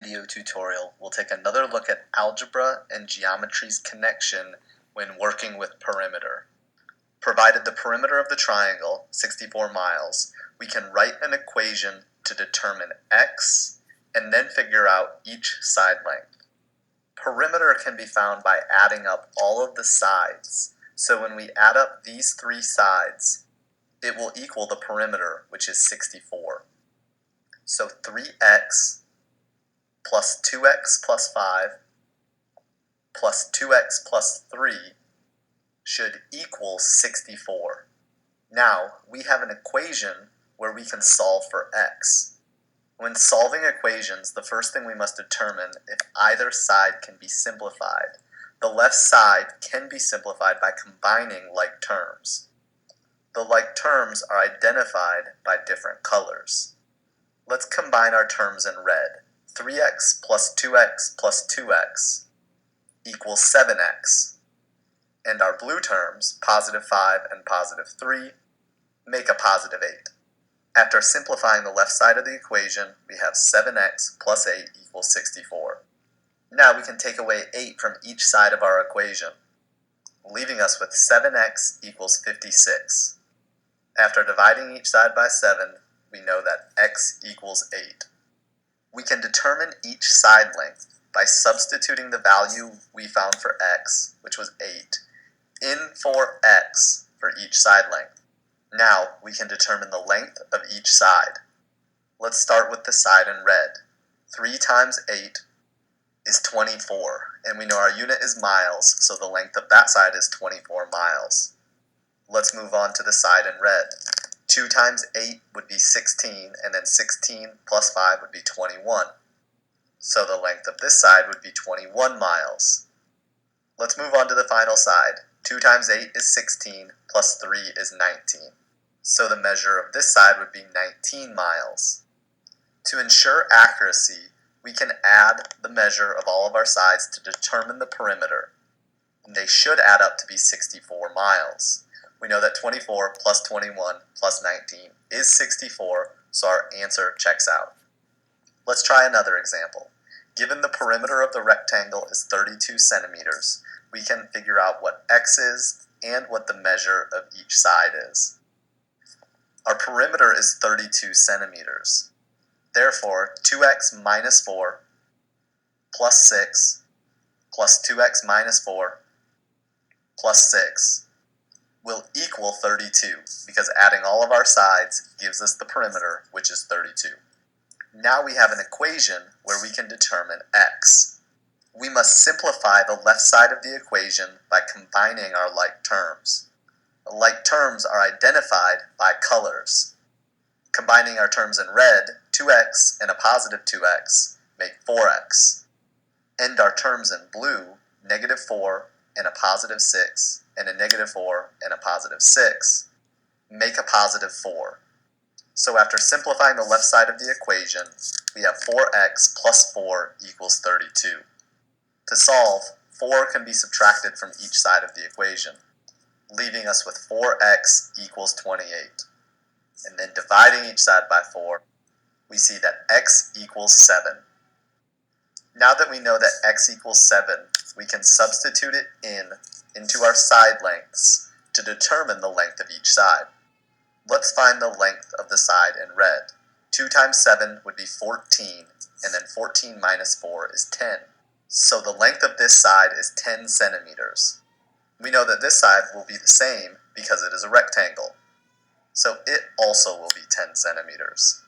Video tutorial, we'll take another look at algebra and geometry's connection when working with perimeter. Provided the perimeter of the triangle, 64 miles, we can write an equation to determine x and then figure out each side length. Perimeter can be found by adding up all of the sides. So when we add up these three sides, it will equal the perimeter, which is 64. So 3x plus 2x plus 5 plus 2x plus 3 should equal 64. Now, we have an equation where we can solve for x. When solving equations, the first thing we must determine if either side can be simplified. The left side can be simplified by combining like terms. The like terms are identified by different colors. Let's combine our terms in red. 3x plus 2x plus 2x equals 7x. And our blue terms, positive 5 and positive 3, make a positive 8. After simplifying the left side of the equation, we have 7x plus 8 equals 64. Now we can take away 8 from each side of our equation, leaving us with 7x equals 56. After dividing each side by 7, we know that x equals 8. We can determine each side length by substituting the value we found for x, which was 8, in for x for each side length. Now we can determine the length of each side. Let's start with the side in red. 3 times 8 is 24, and we know our unit is miles, so the length of that side is 24 miles. Let's move on to the side in red. 2 times 8 would be 16, and then 16 plus 5 would be 21. So the length of this side would be 21 miles. Let's move on to the final side. 2 times 8 is 16, plus 3 is 19. So the measure of this side would be 19 miles. To ensure accuracy, we can add the measure of all of our sides to determine the perimeter. And they should add up to be 64 miles. We know that 24 plus 21 plus 19 is 64, so our answer checks out. Let's try another example. Given the perimeter of the rectangle is 32 centimeters, we can figure out what x is and what the measure of each side is. Our perimeter is 32 centimeters. Therefore, 2x minus 4 plus 6 plus 2x minus 4 plus 6 will equal 32, because adding all of our sides gives us the perimeter, which is 32. Now we have an equation where we can determine x. We must simplify the left side of the equation by combining our like terms. The like terms are identified by colors. Combining our terms in red, 2x and a positive 2x make 4x. And our terms in blue, negative 4 and a positive 6 and a negative 4 and a positive 6, make a positive 4. So after simplifying the left side of the equation, we have 4x plus 4 equals 32. To solve, 4 can be subtracted from each side of the equation, leaving us with 4x equals 28. And then dividing each side by 4, we see that x equals 7. Now that we know that x equals 7, we can substitute it into our side lengths to determine the length of each side. Let's find the length of the side in red. 2 times 7 would be 14, and then 14 minus 4 is 10. So the length of this side is 10 centimeters. We know that this side will be the same because it is a rectangle. So it also will be 10 centimeters.